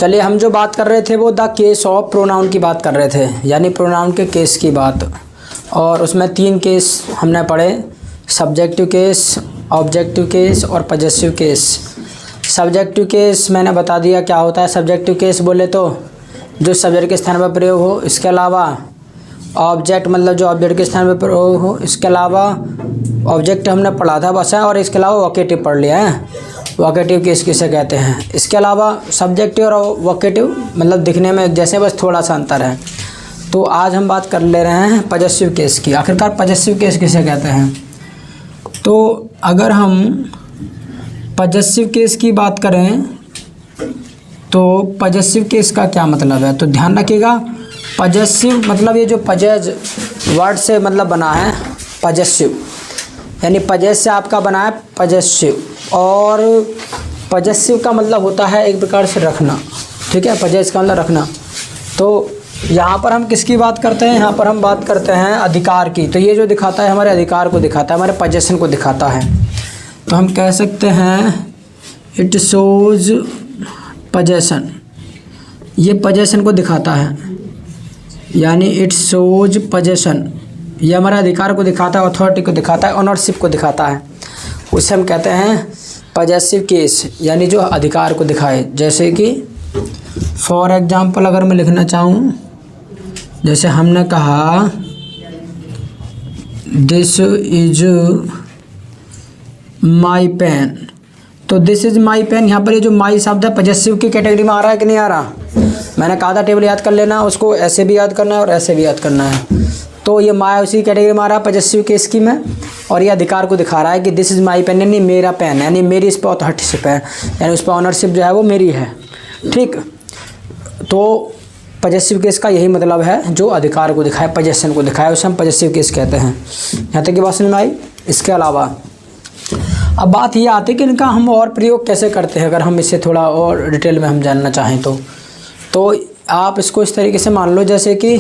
चलिए, हम जो बात कर रहे थे वो द केस ऑफ प्रोनाउन की बात कर रहे थे, यानी प्रोनाउन के केस की बात। और उसमें 3 केस हमने पढ़े, सब्जेक्टिव केस, ऑब्जेक्टिव केस और पजेसिव केस। सब्जेक्टिव केस मैंने बता दिया क्या होता है। सब्जेक्टिव केस बोले तो जो सब्जेक्ट के स्थान पर प्रयोग हो, इसके अलावा ऑब्जेक्ट मतलब जो ऑब्जेक्ट के स्थान पर प्रयोग हो, इसके अलावा ऑब्जेक्ट हमने पढ़ा था बस है, और इसके अलावा वोकेटिव पढ़ लिया है। वोकेटिव केस किसे कहते हैं। इसके अलावा सब्जेक्टिव और वोकेटिव मतलब दिखने में जैसे, बस थोड़ा सा अंतर है। तो आज हम बात कर ले रहे हैं पजेसिव केस की। आखिरकार पजेसिव केस किसे कहते हैं। तो अगर हम पजेसिव केस की बात करें तो पजेसिव केस का क्या मतलब है, तो ध्यान रखिएगा। पजेसिव मतलब ये जो पजेज वर्ड से मतलब बना है पजेसिव, यानी पजेज से आपका बना है पजेसिव। और पजेसिव का मतलब होता है एक प्रकार से रखना, ठीक है। पजेज का मतलब रखना। तो यहाँ पर हम किसकी बात करते हैं, यहाँ पर हम बात करते हैं अधिकार की। तो ये जो दिखाता है हमारे अधिकार को दिखाता है, हमारे पजेशन को दिखाता है। तो हम कह सकते हैं इट शोज पजेशन, ये पजेशन को दिखाता है, यानी इट शोज पजेशन, ये हमारे अधिकार को दिखाता है, अथॉरिटी को दिखाता है, ऑनरशिप को दिखाता है। उसे हम कहते हैं पजेसिव केस, यानी जो अधिकार को दिखाए। जैसे कि फॉर एग्जांपल अगर मैं लिखना चाहूँ, जैसे हमने कहा दिस इज माई पेन, तो दिस इज माई पेन, यहाँ पर ये जो माई शब्द है पजेसिव की कैटेगरी में आ रहा है कि नहीं आ रहा। मैंने कहा था टेबल याद कर लेना, उसको ऐसे भी याद करना है और ऐसे भी याद करना है। तो ये माई उसी कैटेगरी में आ रहा है पजेसिव केस की में। और ये अधिकार को दिखा रहा है कि दिस इज माई पेन, यानी मेरा पेन, यानी मेरी इस पर अथॉरिटीशिप है, यानी उस पर ऑनरशिप जो है वो मेरी है, ठीक। तो पजेसिव केस का यही मतलब है, जो अधिकार को दिखाए, पजेशन को दिखाए, उसे हम पजेसिव केस कहते हैं। यहाँ तक की बात समझ में आई। इसके अलावा अब बात ये आती है कि इनका हम और प्रयोग कैसे करते हैं। अगर हम इससे थोड़ा और डिटेल में हम जानना चाहें तो आप इसको इस तरीके से मान लो, जैसे कि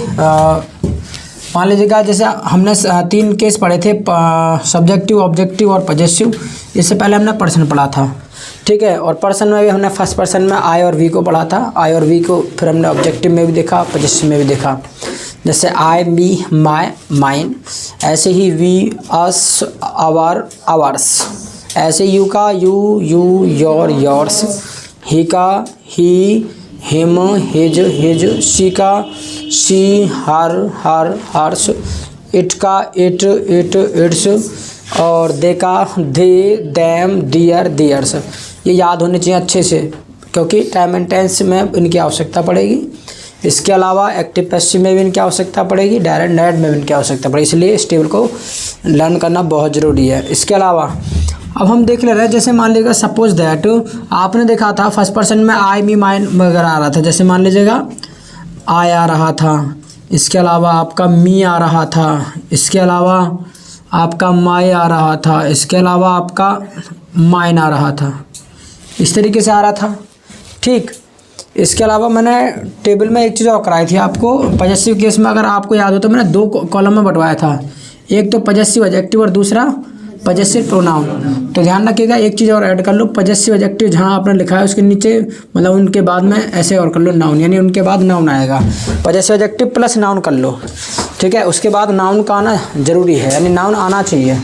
मान लीजिएगा जैसे हमने 3 केस पढ़े थे, सब्जेक्टिव, ऑब्जेक्टिव और पजेसिव। इससे पहले हमने पर्सन पढ़ा था, ठीक है। और पर्सन में भी हमने फर्स्ट पर्सन में आई और वी को पढ़ा था। आई और वी को फिर हमने ऑब्जेक्टिव में भी देखा, पजेसिव में भी देखा। जैसे आई, मी, माई, माइन, ऐसे ही वी, अस, आवर, आवर्स, ऐसे यू का यू, यू, योर, योर्स, ही का ही, हिम, हिज, हिज, शी का she, her, her, Harsh, it का इट, इट, इट्स, और दे का दे, दैम, डियर, डियर्स। ये याद होने चाहिए अच्छे से, क्योंकि टाइम एंड टेंस में इनकी आवश्यकता पड़ेगी। इसके अलावा एक्टिव पैसिव में भी इनकी आवश्यकता पड़ेगी, डायरेक्ट डायरेक्ट में भी इनकी आवश्यकता पड़ेगी। इसलिए इस टेबल को लर्न करना बहुत ज़रूरी है। इसके अलावा अब हम देख ले रहे हैं, जैसे मान लीजिएगा सपोज दैट आपने देखा था फर्स्ट पर्सन में आई, मी, माइन वगैरह आ रहा था। जैसे मान लीजिएगा आई आ रहा था, इसके अलावा आपका मी आ रहा था, इसके अलावा आपका माई आ रहा था, इसके अलावा आपका माइन आ रहा था, इस तरीके से आ रहा था, ठीक। इसके अलावा मैंने टेबल में एक चीज़ और कराई थी आपको। पजेसिव केस में अगर आपको याद हो तो मैंने 2 कॉलम में बंटवाया था, एक तो पजेसिव एडजेक्टिव और दूसरा पजेसिव प्रोनाउन। तो ध्यान रखिएगा, एक चीज़ और ऐड कर लो, पजेसिव एडजेक्टिव जहाँ आपने लिखा है उसके नीचे मतलब उनके बाद में ऐसे और कर लो नाउन, यानी उनके बाद नाउन आएगा। पजेसिव एडजेक्टिव प्लस नाउन कर लो, ठीक है। उसके बाद नाउन का आना जरूरी है, यानी नाउन आना चाहिए।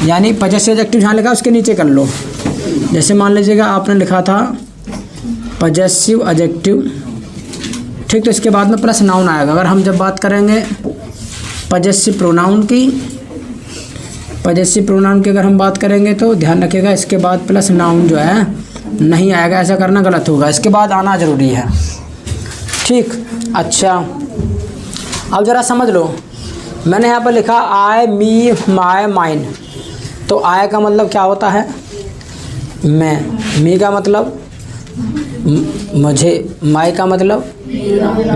यानी पजेसिव एडजेक्टिव जहाँ लिखा है उसके नीचे कर लो। जैसे मान लीजिएगा आपने लिखा था पजेसिव एडजेक्टिव, ठीक, तो इसके बाद में प्लस नाउन आएगा। अगर हम जब बात करेंगे पजेसिव प्रोनाउन की, पजेसिव प्रोनाउन की अगर हम बात करेंगे तो ध्यान रखिएगा इसके बाद प्लस नाउन जो है नहीं आएगा, ऐसा करना गलत होगा, इसके बाद आना जरूरी है, ठीक। अच्छा, अब ज़रा समझ लो, मैंने यहाँ पर लिखा आई, मी, माई, माइन। तो आई का मतलब क्या होता है, मैं, मी का मतलब मुझे, माई का मतलब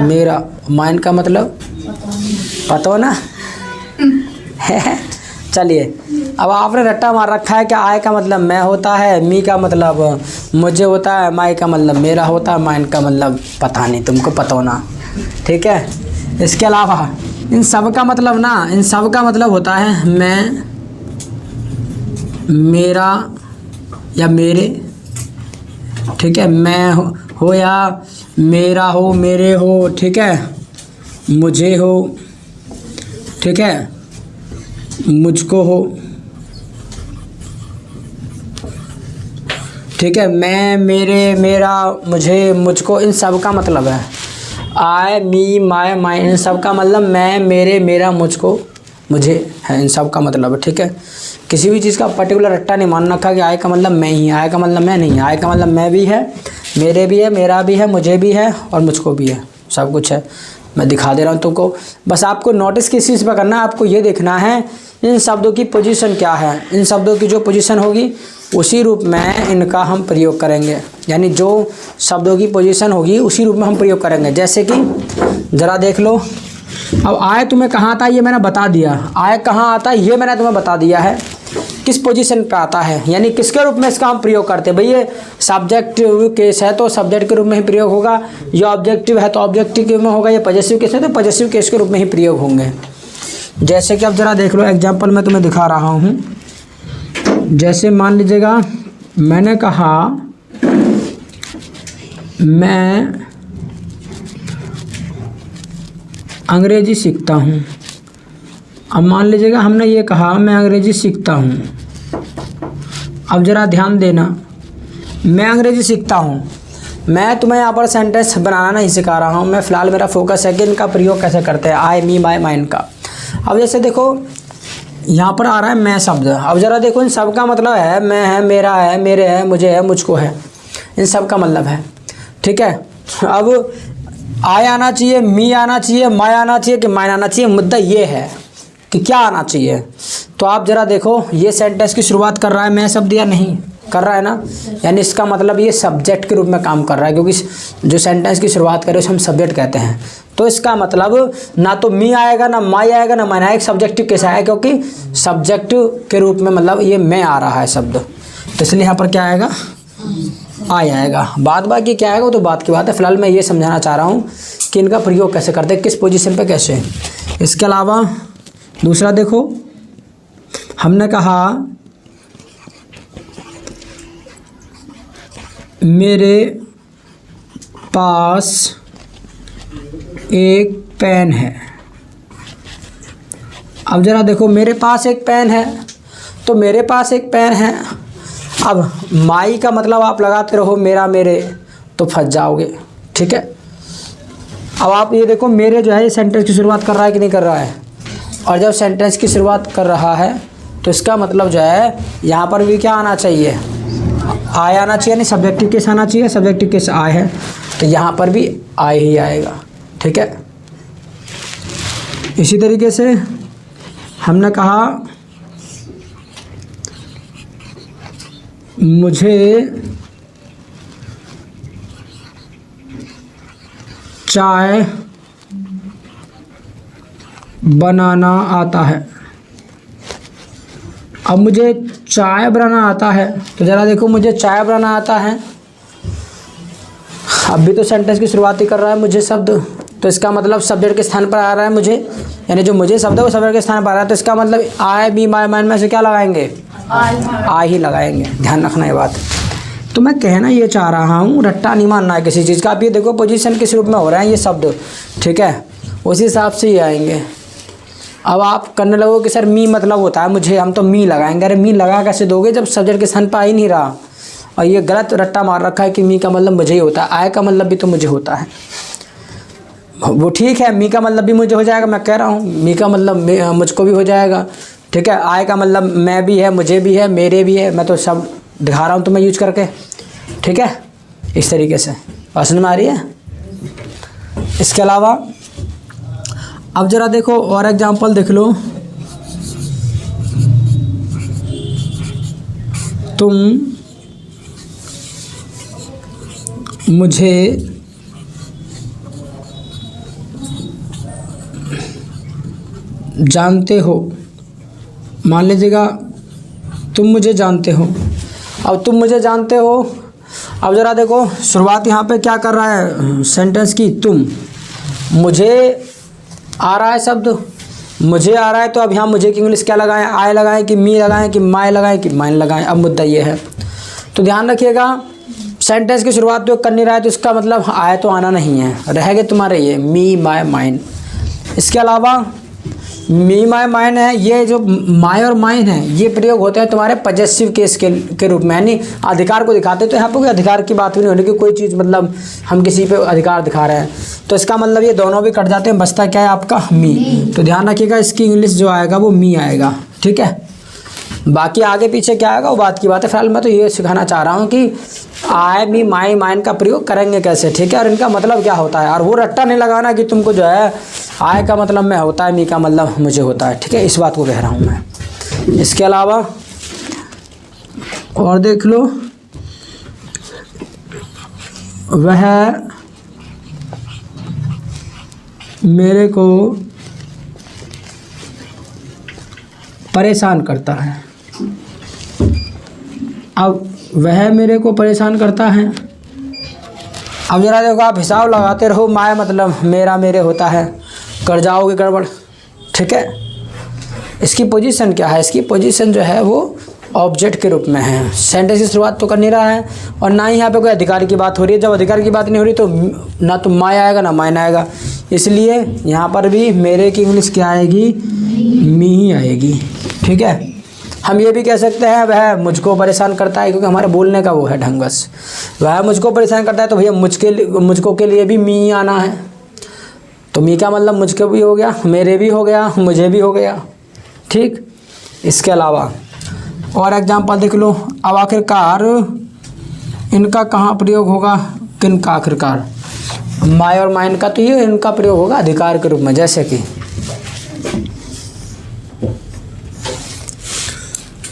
मेरा, माइन का मतलब पता हो ना। चलिए, अब आपने रट्टा मार रखा है कि आई का मतलब मैं होता है, मी का मतलब मुझे होता है, माई का मतलब मेरा होता है, माइन का मतलब पता नहीं, तुमको पता होना, ठीक है। इसके अलावा इन सब का मतलब ना, इन सब का मतलब होता है मैं, मेरा या मेरे, ठीक है। मैं हो या मेरा हो, मेरे हो, ठीक है, मुझे हो, ठीक है, मुझको हो, ठीक है, मैं, मेरे, मेरा, मुझे, मुझको, इन सब का मतलब है आई, मी, माय, माइन, इन सब का मतलब मैं, मेरे, मेरा, मुझको, मुझे है, इन सब का मतलब है। ठीक है, किसी भी चीज़ का पर्टिकुलर रट्टा नहीं मान रखा कि आय का मतलब मैं ही, आय का मतलब मैं नहीं, आय का मतलब मैं भी है, मेरे भी है, मेरा भी है, मुझे भी है और मुझको भी है, सब कुछ है। मैं दिखा दे रहा हूँ तुमको, बस आपको नोटिस किस चीज़ पर करना है, आपको ये देखना है इन शब्दों की पोजीशन क्या है। इन शब्दों की जो पोजीशन होगी उसी रूप में इनका हम प्रयोग करेंगे, यानी जो शब्दों की पोजीशन होगी उसी रूप में हम प्रयोग करेंगे। जैसे कि ज़रा देख लो, अब आय तुम्हें कहाँ आता है ये मैंने बता दिया, आय कहाँ आता है ये मैंने तुम्हें बता दिया है, किस पोजीशन पे आता है, यानी किसके रूप में इसका हम प्रयोग करते हैं। भाई ये सब्जेक्टिव केस है तो सब्जेक्ट के रूप में ही प्रयोग होगा, ये ऑब्जेक्टिव है तो ऑब्जेक्टिव के में होगा, ये पॉजेसिव केस है तो पॉजेसिव केस के रूप में ही प्रयोग होंगे। जैसे कि अब ज़रा देख लो, एग्जाम्पल मैं तुम्हें दिखा रहा हूँ। जैसे मान लीजिएगा मैंने कहा मैं अंग्रेजी सीखता हूँ। अब मान लीजिएगा हमने ये कहा मैं अंग्रेजी सीखता हूँ। अब ज़रा ध्यान देना, मैं अंग्रेजी सीखता हूँ, मैं तुम्हें यहाँ पर सेंटेंस बनाना नहीं सिखा रहा हूँ, मैं फ़िलहाल मेरा फोकस है कि इनका प्रयोग कैसे करते हैं, आई, मी, माय, माइन का। अब जैसे देखो यहाँ पर आ रहा है मैं शब्द, अब ज़रा देखो इन सब का मतलब है मैं है, मेरा है, मेरे है, मुझे है, मुझको है, इन सब का मतलब है। ठीक है, अब आय आना चाहिए, मी आना चाहिए, माय आना चाहिए कि माइन आना चाहिए, मुद्दा ये है कि क्या आना चाहिए। तो आप ज़रा देखो ये सेंटेंस की शुरुआत कर रहा है मैं शब्द या नहीं कर रहा है ना, यानी इसका मतलब ये सब्जेक्ट के रूप में काम कर रहा है, क्योंकि जो सेंटेंस की शुरुआत करे उसे हम सब्जेक्ट कहते हैं। तो इसका मतलब ना तो मी आएगा, ना माई आएगा, ना माइन आएगा, सब्जेक्टिव कैसा है, क्योंकि सब्जेक्ट के रूप में मतलब ये मैं आ रहा है शब्द, तो इसलिए यहाँ पर क्या आएगा, आय आएगा। बाद बाकी क्या आएगा वो तो बात की बात है, फिलहाल मैं ये समझाना चाह रहा हूँ कि इनका प्रयोग कैसे करते हैं, किस पोजीशन पे कैसे। इसके अलावा दूसरा देखो, हमने कहा मेरे पास एक पेन है। अब ज़रा देखो मेरे पास एक पेन है, तो मेरे पास एक पेन है। अब माई का मतलब आप लगाते रहो मेरा, मेरे, तो फंस जाओगे। ठीक है, अब आप ये देखो मेरे जो है ये सेंटेंस की शुरुआत कर रहा है कि नहीं कर रहा है, और जब सेंटेंस की शुरुआत कर रहा है तो इसका मतलब जो है यहाँ पर भी क्या आना चाहिए, आय आना चाहिए, नहीं सब्जेक्टिव केस आना चाहिए, सब्जेक्टिव केस आय है तो यहाँ पर भी आय ही आएगा। ठीक है, इसी तरीके से हमने कहा मुझे चाय बनाना आता है। अब मुझे चाय बनाना आता है, तो ज़रा देखो मुझे चाय बनाना आता है, अब भी तो सेंटेंस की शुरुआत ही कर रहा है मुझे शब्द, तो इसका मतलब सब्जेक्ट के स्थान पर आ रहा है मुझे, यानी जो मुझे शब्द है वो सब्जेक्ट के स्थान पर आ रहा है, तो इसका मतलब आई, बी, माय, माइन में से क्या लगाएंगे, आई ही लगाएंगे। ध्यान रखना ये बात। तो मैं कहना ये चाह रहा हूँ, रट्टा नहीं मानना है किसी चीज़ का। आप ये देखो पोजीशन किस रूप में हो रहा है ये शब्द, ठीक है, उसी हिसाब से ही आएंगे। अब आप करने लगो कि सर मी मतलब होता है मुझे, हम तो मी लगाएंगे। अरे मी लगा कैसे दोगे जब सब्जेक्ट के स्थान पर आ ही नहीं रहा, और ये गलत रट्टा मार रखा है कि मी का मतलब मुझे ही होता है, आय का मतलब भी तो मुझे होता है। वो ठीक है, मी का मतलब भी मुझे हो जाएगा, मैं कह रहा हूँ मी का मतलब मुझको भी हो जाएगा। ठीक है, आय का मतलब मैं भी है, मुझे भी है, मेरे भी है, मैं तो सब दिखा रहा हूँ तुम्हें यूज करके। ठीक है, इस तरीके से बात समझ में आ रही है। इसके अलावा अब ज़रा देखो और एग्जांपल देख लो, तुम मुझे जानते हो। मान लीजिएगा तुम मुझे जानते हो। अब तुम मुझे जानते हो, अब ज़रा देखो शुरुआत यहाँ पे क्या कर रहा है सेंटेंस की, तुम, मुझे आ रहा है शब्द, मुझे आ रहा है, तो अब यहाँ मुझे की इंग्लिश क्या लगाएं, आय लगाएं कि मी लगाएं कि माय लगाएं कि माइन लगाएं। अब मुद्दा ये है, तो ध्यान रखिएगा सेंटेंस की शुरुआत तो कर नहीं रहा है तो इसका मतलब आए तो आना नहीं है, रह गए तुम्हारे ये मी माय माइन। इसके अलावा मी माय माइन है, ये जो माय और माइन है ये प्रयोग होते हैं तुम्हारे पजेसिव केस के रूप में, यानी अधिकार को दिखाते। तो यहाँ पर कोई अधिकार की बात भी नहीं होनी कि कोई चीज़ मतलब हम किसी पे अधिकार दिखा रहे हैं, तो इसका मतलब ये दोनों भी कट जाते हैं, बचता क्या है आपका मी। तो ध्यान रखिएगा इसकी इंग्लिश जो आएगा वो मी आएगा, ठीक है। बाकी आगे पीछे क्या आएगा वो बात की बात है, फिलहाल मैं तो ये सिखाना चाह रहा हूँ कि आई मी माई माइन का प्रयोग करेंगे कैसे, ठीक है, और इनका मतलब क्या होता है। और वो रट्टा नहीं लगाना कि तुमको जो है आय का मतलब मैं होता है, मी का मतलब मुझे होता है, ठीक है, इस बात को कह रहा हूँ मैं। इसके अलावा और देख लो, वह मेरे को परेशान करता है। अब वह मेरे को परेशान करता है, अब जरा देखो आप हिसाब लगाते रहो, माय मतलब मेरा मेरे होता है, कर जाओगे गड़बड़, ठीक है। इसकी पोजीशन क्या है, इसकी पोजीशन जो है वो ऑब्जेक्ट के रूप में है। सेंटेंस की शुरुआत तो कर नहीं रहा है और ना ही यहाँ पे कोई अधिकार की बात हो रही है। जब अधिकार की बात नहीं हो रही तो ना तो माय आएगा ना माइन आएगा, इसलिए यहाँ पर भी मेरे की इंग्लिश क्या आएगी, मी ही आएगी, ठीक है। हम ये भी कह सकते हैं वह मुझको परेशान करता है, क्योंकि हमारे बोलने का वो है ढंग बस, वह मुझको परेशान करता है तो भैया मुझको के लिए भी मी आना है। तो मी का मतलब मुझको भी हो गया, मेरे भी हो गया, मुझे भी हो गया, ठीक। इसके अलावा और एग्जाम्पल देख लो। अब आखिरकार इनका कहाँ प्रयोग होगा, किन का आखिरकार, माय और माइन का, तो ये इनका प्रयोग होगा अधिकार के रूप में।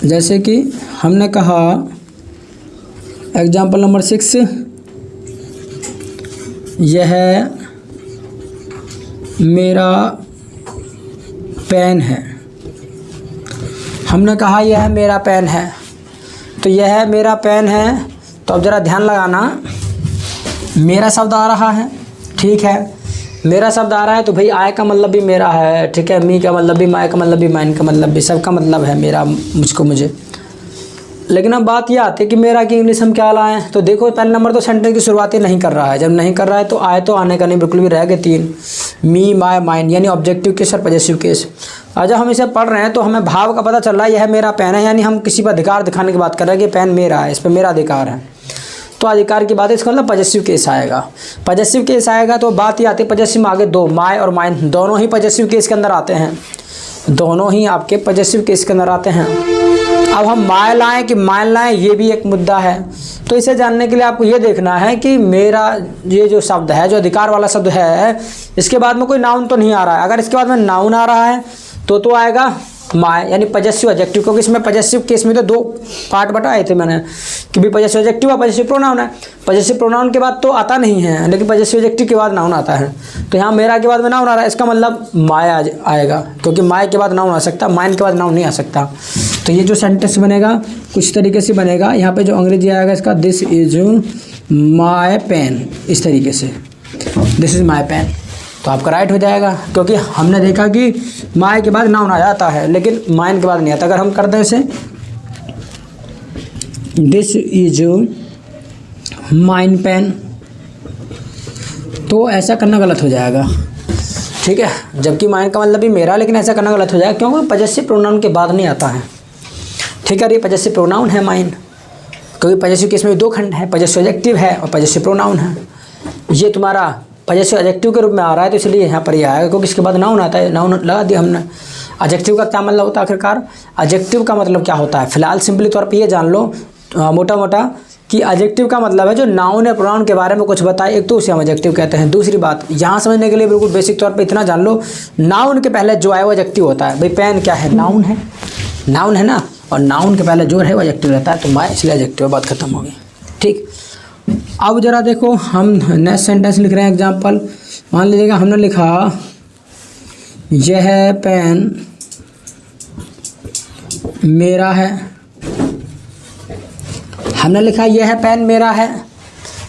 जैसे कि हमने कहा एग्जाम्पल नंबर 6, यह मेरा पेन है। हमने कहा यह मेरा पेन है, तो यह मेरा पेन है, तो अब ज़रा ध्यान लगाना, मेरा शब्द आ रहा है, ठीक है, मेरा शब्द आ रहा है तो भाई आय का मतलब भी मेरा है, ठीक है, मी का मतलब भी, माय का मतलब भी, माइन का मतलब भी, सबका मतलब है मेरा, मुझको, मुझे। लेकिन अब बात ये आती है कि मेरा की इंग्लिश हम क्या लाएं। तो देखो पहले नंबर तो सेंटेंस की शुरुआत ही नहीं कर रहा है, जब नहीं कर रहा है तो आय तो आने का नहीं, बिल्कुल भी रह गए 3, मी माय माइन, यानी ऑब्जेक्टिव केस और पॉजेसिव केस। और जब हम इसे पढ़ रहे हैं तो हमें भाव का पता चल रहा है, यह मेरा पेन है, यानी हम किसी पर अधिकार दिखाने की बात कर रहे हैं कि पेन मेरा है, इस पर मेरा अधिकार है, तो अधिकार की बात है, इसका मतलब पॉजेसिव केस आएगा। पॉजेसिव केस आएगा तो बात ही आती है पॉजेसिव में आगे दो, माय और माइन दोनों ही पॉजेसिव केस के अंदर आते हैं, दोनों ही आपके पॉजेसिव केस के अंदर आते हैं। अब हम माय लाएं कि माइन लाएं, ये भी एक मुद्दा है। तो इसे जानने के लिए आपको ये देखना है कि मेरा ये जो शब्द है, जो अधिकार वाला शब्द है, इसके बाद में कोई नाउन तो नहीं आ रहा है। अगर इसके बाद में नाउन आ रहा है तो आएगा माय, यानी पॉजेसिव एडजेक्टिव, क्योंकि इसमें पॉजेसिव केस में तो 2 पार्ट बताए थे मैंने कि भी पॉजेसिव एडजेक्टिव और पॉजेसिव प्रोनाउन है। पॉजेसिव प्रोनाउन के बाद तो आता नहीं है, लेकिन पॉजेसिव एडजेक्टिव के बाद नाउन आता है। तो यहाँ मेरा के बाद में नाउन आ रहा है, इसका मतलब माय आएगा, क्योंकि माय के बाद नाउन आ सकता, माइन के बाद नाउन नहीं आ सकता। तो ये जो सेंटेंस बनेगा कुछ तरीके से बनेगा। यहाँ पे जो अंग्रेजी आएगा इसका, दिस इज माय पेन, इस तरीके से, दिस इज माय पेन, तो आपका राइट हो जाएगा, क्योंकि हमने देखा कि माय के बाद नाउन आ जाता है लेकिन माइन के बाद नहीं आता। अगर हम कर दें इसे, दिस इज माइन पेन, तो ऐसा करना गलत हो जाएगा, ठीक है, जबकि माइन का मतलब भी मेरा, लेकिन ऐसा करना गलत हो जाएगा क्योंकि पॉजेसिव प्रोनाउन के बाद नहीं आता है, ठीक है। ये पॉजेसिव प्रोनाउन है माइन, क्योंकि पॉजेसिव केस में 2 खंड है, पॉजेसिव एडजेक्टिव है और पॉजेसिव प्रोनाउन है। ये तुम्हारा पॉजेसिव एडजेक्टिव के रूप में आ रहा है, तो इसलिए यहाँ पर ये आएगा, क्योंकि इसके बाद नाउन आता है, नाउन लगा दिया हमने। एडजेक्टिव का क्या मतलब होता है आखिरकार, एडजेक्टिव का मतलब क्या होता है, फिलहाल सिंपली तौर पे ये जान लो मोटा मोटा कि एडजेक्टिव का मतलब है जो नाउन या प्रोनाउन के बारे में कुछ बताए, एक तो उसे हम एडजेक्टिव कहते हैं। दूसरी बात यहाँ समझने के लिए बिल्कुल बेसिक तौर पे इतना जान लो, नाउन के पहले जो है वो एडजेक्टिव होता है। भाई पेन क्या है, नाउन है, नाउन है ना, और नाउन के पहले जो है वो एडजेक्टिव रहता है, तो माय इसलिए एडजेक्टिव, बात खत्म हो गई, ठीक। अब जरा देखो हम नेक्स्ट सेंटेंस लिख रहे हैं एग्जाम्पल। मान लीजिएगा हमने लिखा यह पेन मेरा है, हमने लिखा यह पेन मेरा है,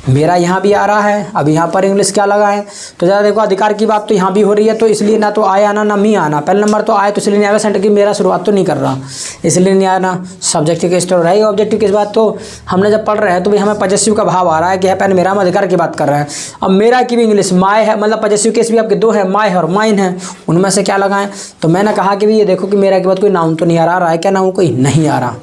मेरा यहाँ भी आ रहा है। अब यहाँ पर इंग्लिश क्या लगाएं, तो ज़रा देखो, अधिकार की बात तो यहाँ भी हो रही है, तो इसलिए ना तो आए आना ना मी आना। पहले नंबर तो आए तो इसलिए नहीं आएगा, सेंटेंस की मेरा शुरुआत तो नहीं कर रहा इसलिए नहीं आना। सब्जेक्टिव केस तो रहेगा, ऑब्जेक्टिव केस बात तो हमने जब पढ़ रहे हैं तो भाई हमें पॉजेसिव का भाव आ रहा है कि है पेन मेरा, हम अधिकार की बात कर रहे हैं। अब मेरा की भी इंग्लिश माय है, मतलब पॉजेसिव केस भी आपके दो है, माय है और माइन है, उनमें से क्या लगाएं। तो मैंने कहा कि भाई ये देखो कि मेरा के बाद कोई नाउन तो नहीं आ रहा है, क्या नाउन कोई नहीं आ रहा,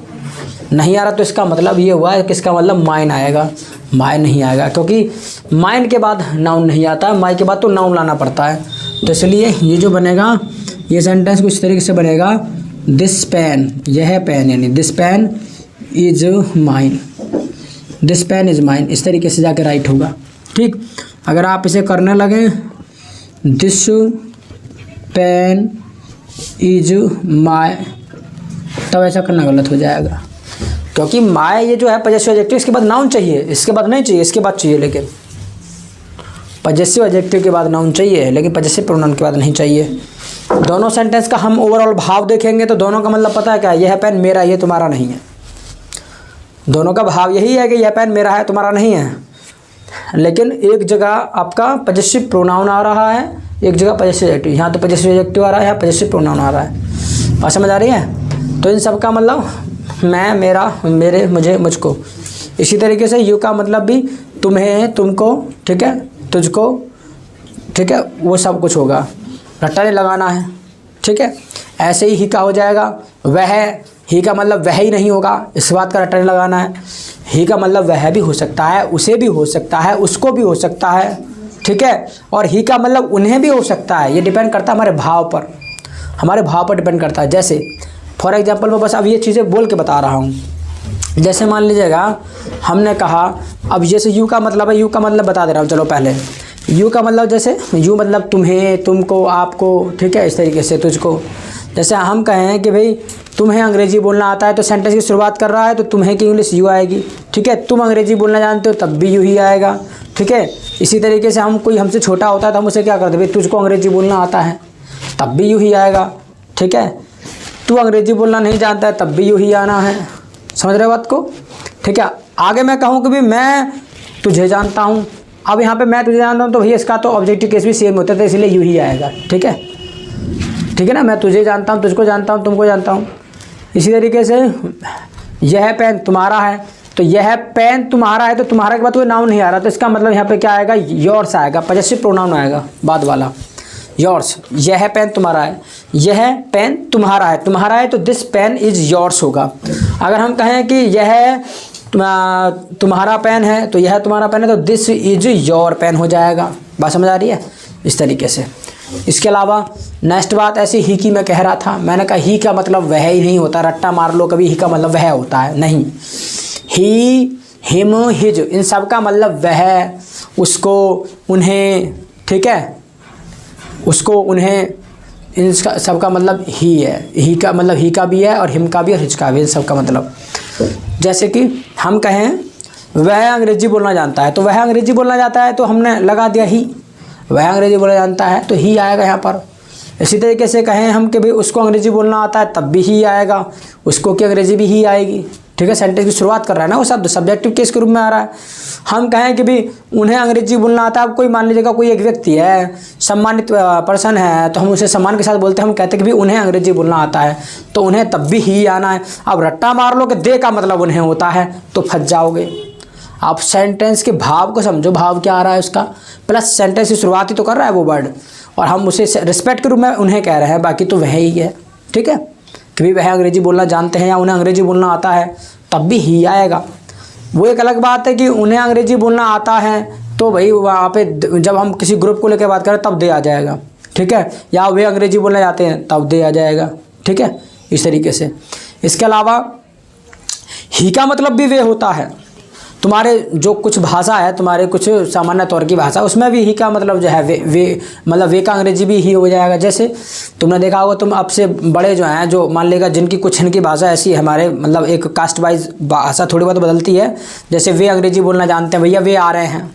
नहीं आ रहा, तो इसका मतलब ये हुआ है कि इसका मतलब माइन आएगा, माय नहीं आएगा, क्योंकि माइन के बाद नाउन नहीं आता है, माय के बाद तो नाउन लाना पड़ता है। तो इसलिए ये जो बनेगा, ये सेंटेंस कुछ तरीके से बनेगा, दिस पेन, यह पेन, यानी this pen is mine, this pen is mine, इस तरीके से जाके राइट होगा। ठीक, अगर आप इसे करने लगे दिस पेन इज माय, तब ऐसा करना गलत हो जाएगा, क्योंकि माय ये जो है पॉजेसिव एडजेक्टिव, इसके बाद नाउन चाहिए, इसके बाद नहीं चाहिए, इसके बाद चाहिए, लेकिन पॉजेसिव एडजेक्टिव के बाद नाउन चाहिए, लेकिन पॉजेसिव प्रोनाउन के बाद नहीं चाहिए। दोनों सेंटेंस का हम ओवरऑल भाव देखेंगे तो दोनों का मतलब पता है क्या, यह पेन मेरा, ये तुम्हारा नहीं है। दोनों का भाव यही है कि यह पेन मेरा है, तुम्हारा नहीं है, लेकिन एक जगह आपका पॉजेसिव प्रोनाउन आ रहा है, एक जगह पॉजेसिव एडजेक्टिव। यहाँ तो पॉजेसिव एडजेक्टिव आ रहा है, यहाँ पॉजेसिव प्रोनाउन आ रहा है। बात समझ आ रही है? तो इन सब का मतलब मैं, मेरा, मेरे, मुझे, मुझको। इसी तरीके से यू का मतलब भी तुम्हें, तुमको, ठीक है, तुझको, ठीक है, वो सब कुछ होगा, रट्टा नहीं लगाना है। ठीक है, ऐसे ही का हो जाएगा, वह, ही का मतलब वह ही नहीं होगा, इस बात का रट्टा नहीं लगाना है। ही का मतलब वह भी हो सकता है, उसे भी हो सकता है, उसको भी हो सकता है, ठीक है, और ही का मतलब उन्हें भी हो सकता है। ये डिपेंड करता है हमारे भाव पर, हमारे भाव पर डिपेंड करता है। जैसे फॉर एग्जांपल मैं बस अब ये चीज़ें बोल के बता रहा हूँ। जैसे मान लीजिएगा हमने कहा, अब जैसे यू का मतलब है, यू का मतलब बता दे रहा हूँ, चलो पहले यू का मतलब, जैसे यू मतलब तुम्हें, तुमको, आपको, ठीक है, इस तरीके से तुझको। जैसे हम कहें कि भाई तुम्हें अंग्रेजी बोलना आता है, तो सेंटेंस की शुरुआत कर रहा है तो तुम्हें की इंग्लिश यू आएगी, ठीक है। तुम अंग्रेजी बोलना जानते हो तब भी यू ही आएगा, ठीक है। इसी तरीके से हम, कोई हमसे छोटा होता है तो हम उसे क्या करते, भाई तुझको अंग्रेजी बोलना आता है, तब भी यू ही आएगा, ठीक है। तू अंग्रेजी बोलना नहीं जानता है, तब भी यू ही आना है। समझ रहे बात को? ठीक है। आगे मैं कहूँ कि भाई मैं तुझे जानता हूँ, अब यहाँ पे मैं तुझे जानता हूँ, तो भैया इसका तो ऑब्जेक्टिव केस भी सेम होता है, तो इसलिए यू ही आएगा, ठीक है, ठीक है ना। मैं तुझे जानता हूँ, तुझको जानता हूँ, तुमको जानता हूँ। इसी तरीके से यह पेन तुम्हारा है, तो यह पेन तुम्हारा है, तो तुम्हारा के बाद कोई नाउन नहीं आ रहा, तो इसका मतलब यहाँ पे क्या आएगा, योर्स आएगा, पॉजेसिव प्रोनाउन आएगा बाद वाला, योर्स। यह पेन तुम्हारा है, यह पेन तुम्हारा है, तुम्हारा है तो दिस पेन इज योर्स होगा। अगर हम कहें कि यह तुम्हारा पेन है, तो यह तुम्हारा पेन है, तो दिस इज योर पेन हो जाएगा। बात समझ आ रही है? इस तरीके से। इसके अलावा नेक्स्ट बात ऐसी ही की मैं कह रहा था, मैंने कहा ही का मतलब वह ही नहीं होता, रट्टा मार लो कभी, ही का मतलब वह होता है, नहीं। ही, हिम, हिज, इन सब का मतलब वह, उसको, उन्हें, ठीक है, उसको, उन्हें, इन सब का मतलब ही है। ही का मतलब ही का भी है और हिम का भी और हिज का भी, इन सब का मतलब। जैसे कि हम कहें वह अंग्रेजी बोलना जानता है, तो वह अंग्रेजी बोलना जानता है तो हमने लगा दिया ही, वह अंग्रेजी बोलना जानता है तो ही आएगा यहाँ पर। इसी तरीके से कहें हम कि भाई उसको अंग्रेजी बोलना आता है, तब भी ही आएगा, उसको की अंग्रेजी भी ही आएगी, ठीक है। सेंटेंस की शुरुआत कर रहा है ना वो शब्द सब्जेक्टिव केस के रूप में आ रहा है। हम कहें कि भाई उन्हें अंग्रेजी बोलना आता है, अब कोई मान लीजिएगा कोई एक व्यक्ति है, सम्मानित पर्सन है, तो हम उसे सम्मान के साथ बोलते हैं, हम कहते हैं कि भाई उन्हें अंग्रेजी बोलना आता है, तो उन्हें तब भी ही आना है। अब रट्टा मार लो कि दे का मतलब उन्हें होता है, तो फंस जाओगे। आप सेंटेंस के भाव को समझो, भाव क्या आ रहा है उसका, प्लस सेंटेंस की शुरुआत ही तो कर रहा है वो वर्ड, और हम उसे रिस्पेक्ट के रूप में उन्हें कह रहे हैं, बाकी तो वह ही है, ठीक है। कि भाई वह अंग्रेजी बोलना जानते हैं या उन्हें अंग्रेजी बोलना आता है, तब भी ही आएगा। वो एक अलग बात है कि उन्हें अंग्रेजी बोलना आता है, तो भाई वहाँ पे जब हम किसी ग्रुप को लेकर बात करें तब दे आ जाएगा, ठीक है, या वे अंग्रेजी बोलना चाहते हैं तब दे आ जाएगा, ठीक है, इस तरीके से। इसके अलावा ही का मतलब भी वे होता है। तुम्हारे जो कुछ भाषा है, तुम्हारे कुछ सामान्य तौर की भाषा, उसमें भी ही का मतलब जो है वे मतलब वे का अंग्रेजी भी ही हो जाएगा। जैसे तुमने देखा होगा, तुम आपसे बड़े जो हैं, जो मान लेगा जिनकी कुछ इनकी भाषा ऐसी है, हमारे मतलब एक कास्ट वाइज भाषा थोड़ी बहुत बदलती है। जैसे वे अंग्रेजी बोलना जानते हैं, भैया वे आ रहे हैं,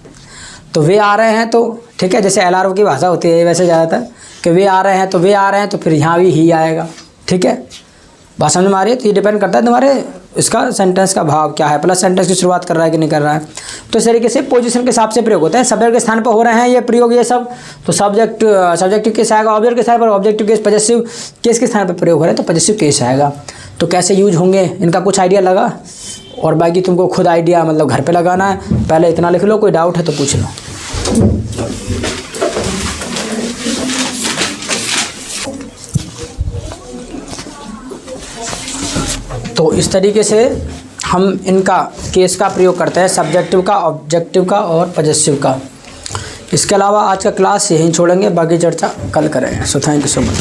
तो वे आ रहे हैं, तो ठीक है। जैसे LRO की भाषा होती है वैसे ज़्यादातर कि वे आ रहे हैं, तो वे आ रहे हैं, तो फिर यहाँ भी ही आएगा, ठीक है। बात समझ में आ रही है। तो ये डिपेंड करता है तुम्हारे इसका सेंटेंस का भाव क्या है, प्लस सेंटेंस की शुरुआत कर रहा है कि नहीं कर रहा है। तो इस तरीके से पोजीशन के हिसाब से प्रयोग होता है। सब्जेक्ट के स्थान पर हो रहे हैं ये प्रयोग ये सब, तो सब्जेक्टिव केस आएगा ऑब्जेक्ट के स्थान पर, ऑब्जेक्टिव केस पजेसिव केस के स्थान पर प्रयोग हो रहा है तो पजेसिव केस आएगा। तो कैसे यूज होंगे इनका कुछ आइडिया लगा, और बाकी तुमको खुद आइडिया मतलब घर पे लगाना है। पहले इतना लिख लो, कोई डाउट है तो पूछ लो। तो इस तरीके से हम इनका केस का प्रयोग करते हैं, सब्जेक्टिव का, ऑब्जेक्टिव का और पजेसिव का। इसके अलावा आज का क्लास यहीं छोड़ेंगे, बाकी चर्चा कल करेंगे। So thank you so much.